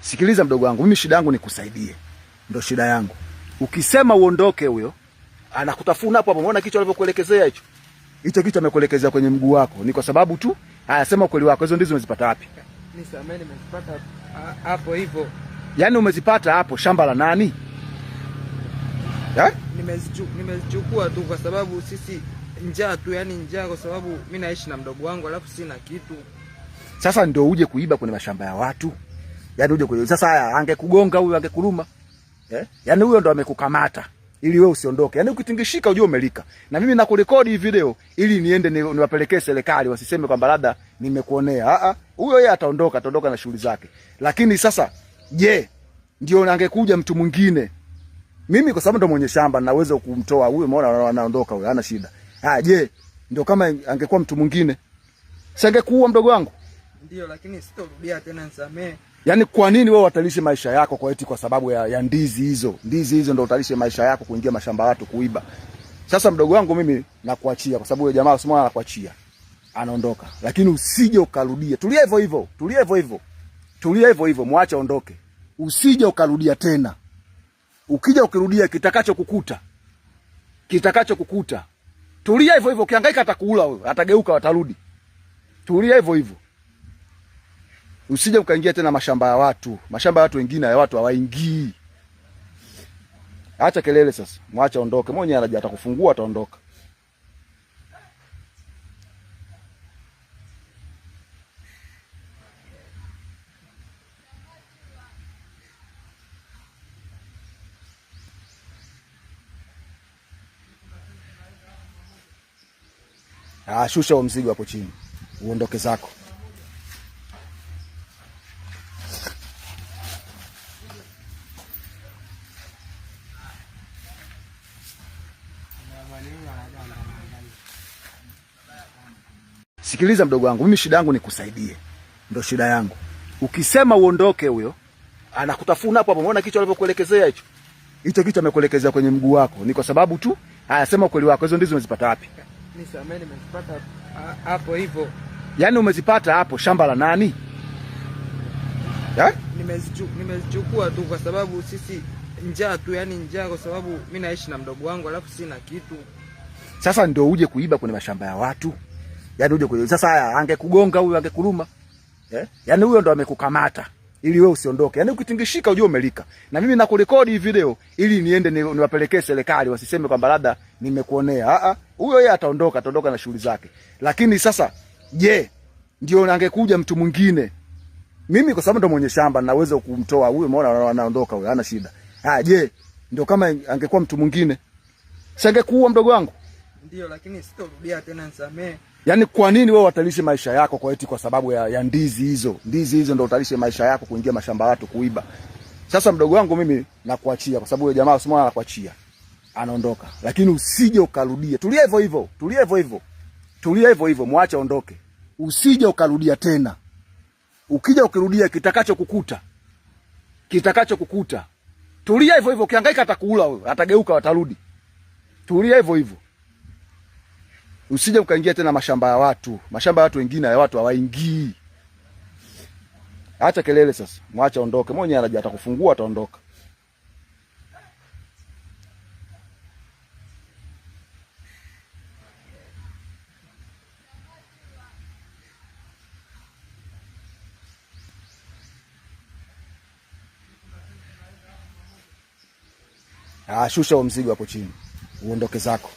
Sikiliza mdogo wangu, mimi shida yangu ni kusaidie. Ndio shida yangu. Ukisema uondoke huyo, anakutafuna hapo hapo. Umeona kichwa alivyokuelekezea hicho? Hicho kichwa amekuelekezea kwenye mguu wako. Ni kwa sababu tu, haya sema ukweli wako. Hizo ndizo umezipata wapi? Nisameni, nimezipata hapo hivyo. Yaani umezipata hapo shamba la nani? Nimezichukua tu kwa sababu sisi njaa tu, yani njaa kwa sababu mimi naishi na mdogo wangu alafu sina kitu. Sasa ndio uje kuiba kwenye mashamba ya watu? Yaani uje kuiba. Sasa haya angekugonga huyo, angekuluma. Yaani huyo ndo amekukamata ili wewe usiondoke. Yaani ukitingishika ujue umelika. Na mimi nakurekodi hii video ili niende niwapelekee serikali wasiseme kwamba labda nimekuonea. Huyo yeye ataondoka na shughuli zake. Lakini sasa je, ndio angekuja mtu mwingine? Mimi kwa sababu ndo mwenye shamba naweza kumtoa huyo, umeona anaondoka huyo, hana shida. Je, ndio kama angekuwa mtu mwingine? Singekuua mdogo wangu? Ndio, lakini sitorudia tena, nisamee. Yaani kwa nini wewe utalishe maisha yako kwa eti kwa sababu ya ndizi hizo? Ndizi hizo ndio utalishe maisha yako kuingia mashamba watu kuiba. Sasa mdogo wangu mimi nakuachia kwa sababu yule jamaa usimwona anakuachia. Anaondoka. Lakini usije ukarudia. Tulia hivyo hivyo. Tulia hivyo hivyo, muache aondoke. Usije ukarudia tena. Ukija ukirudia kitakachokukuta. Tulia hivyo hivyo, ukihangaika atakuula wewe, atageuka watarudi. Tulia hivyo hivyo. Usije ukaingia tena mashamba ya watu. Mashamba ya watu wengine ya watu hawaingii. Acha kelele sasa. Mwacha aondoke. Mwenye anaje atakufungua ataondoka. Shusha huo mzigo hapo chini. Uondoke zako. Sikiliza mdogo wangu, mimi shida yangu ni kusaidie. Ndio shida yangu. Ukisema uondoke huyo, anakutafuna hapo hapo. Umeona kichwa alivyokuelekezea hicho? Hicho kichwa amekuelekezea kwenye mguu wako. Ni kwa sababu tu, haya sema ukweli wako. Hizo ndizo umezipata wapi? Nisameni, nimezipata hapo hivyo. Yaani umezipata hapo shamba la nani? Nimezichukua tu kwa sababu sisi njaa tu, yani njaa kwa sababu mimi naishi na mdogo wangu alafu sina kitu. Sasa ndio uje kuiba kwenye mashamba ya watu? Yaani uje kuiba. Sasa haya angekugonga huyo, angekuluma. Yaani huyo ndo amekukamata ili wewe usiondoke. Yaani ukitingishika ujue umelika. Na mimi nakurekodi hii video ili niende niwapelekee serikali wasiseme kwamba labda nimekuonea. Huyo yeye ataondoka na shughuli zake. Lakini sasa je, ndio angekuja mtu mwingine? Mimi kwa sababu ndo mwenye shamba naweza kumtoa huyo, umeona anaondoka huyo, hana shida. Je, ndio kama angekuwa mtu mwingine? Singekuua mdogo wangu? Ndio, lakini sitorudia tena, nisamee. Yaani kwa nini wewe utalishe maisha yako kwa eti kwa sababu ya ndizi hizo? Ndizi hizo ndio utalishe maisha yako kuingia mashamba watu kuiba. Sasa mdogo wangu mimi nakuachia kwa sababu yule jamaa usimwona anakuachia. Anaondoka. Lakini usije ukarudia. Tulia hivyo hivyo, muache aondoke. Usije ukarudia tena. Ukija ukirudia kitakachokukuta. Tulia hivyo hivyo, ukihangaika atakuula wewe, atageuka watarudi. Tulia hivyo hivyo. Usije ukaingia tena mashamba ya watu. Mashamba ya watu wengine ya watu hawaingii. Acha kelele sasa. Mwacha aondoke. Mwenye anaje atakufungua ataondoka. Shusha huo mzigo hapo chini. Uondoke zako.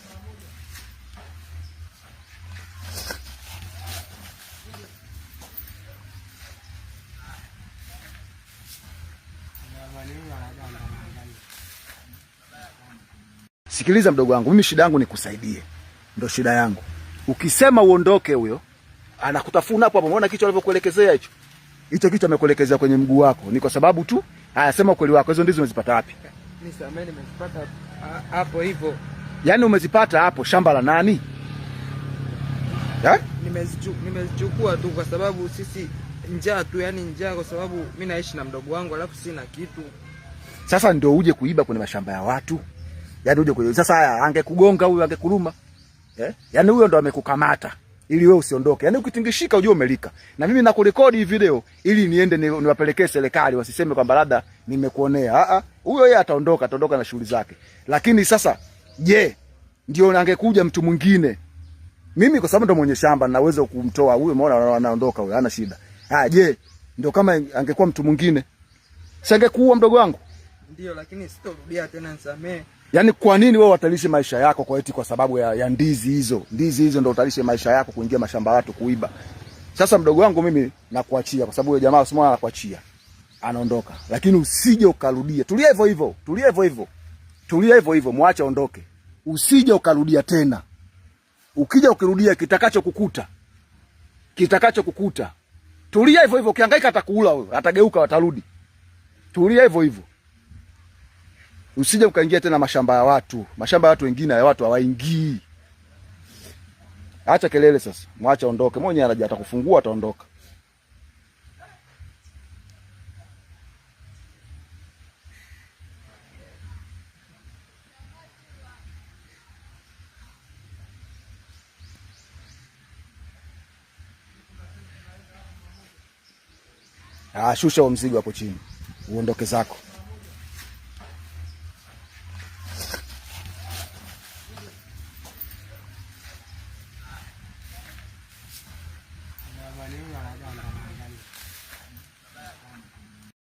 Sikiliza mdogo wangu, mimi shida yangu ni kusaidie. Ndio shida yangu. Ukisema uondoke huyo, anakutafuna hapo hapo. Umeona kichwa alivyokuelekezea hicho? Hicho kichwa amekuelekezea kwenye mguu wako. Ni kwa sababu tu, haya sema ukweli wako. Hizo ndizo umezipata wapi? Nisameni, nimezipata hapo hivyo. Yaani umezipata hapo shamba la nani? Nimezichukua tu kwa sababu sisi njaa tu, yani njaa kwa sababu mimi naishi na mdogo wangu alafu sina kitu. Sasa ndio uje kuiba kwenye mashamba ya watu? Yaani uje kuiba. Sasa haya angekugonga huyo, angekuluma. Yaani huyo ndo amekukamata ili wewe usiondoke. Yaani ukitingishika ujue umelika. Na mimi nakurekodi hii video ili niende niwapelekee serikali wasiseme kwamba labda nimekuonea. Huyo yeye ataondoka na shughuli zake. Lakini sasa je, ndio angekuja mtu mwingine? Mimi kwa sababu ndo mwenye shamba na uwezo kumtoa huyo, umeona anaondoka huyo, hana shida. Je, ndio kama angekuwa mtu mwingine? Singekuua mdogo wangu? Ndio, lakini sitorudia tena, nisamee. Yaani kwa nini wewe watalishe maisha yako kwa sababu ya ndizi hizo? Ndizi hizo ndio utalishe maisha yako, kuingia mashamba watu kuiba. Sasa mdogo wangu mimi nakuachia kwa sababu yule jamaa usimwona anakuachia. Anaondoka. Lakini usije ukarudia. Tulia hivyo hivyo. Tulia hivyo hivyo, muache aondoke. Usije ukarudia tena. Ukija ukirudia kitakachokukuta. Tulia hivyo hivyo, ukihangaika atakuula wewe, atageuka watarudi. Tulia hivyo hivyo. Usije ukaingia tena mashamba ya watu. Mashamba ya watu wengine ya watu hawaingii. Acha kelele sasa. Mwacha aondoke. Mwenyewe anaja atakufungua ataondoka. Shusha huo mzigo hapo chini. Uondoke zako.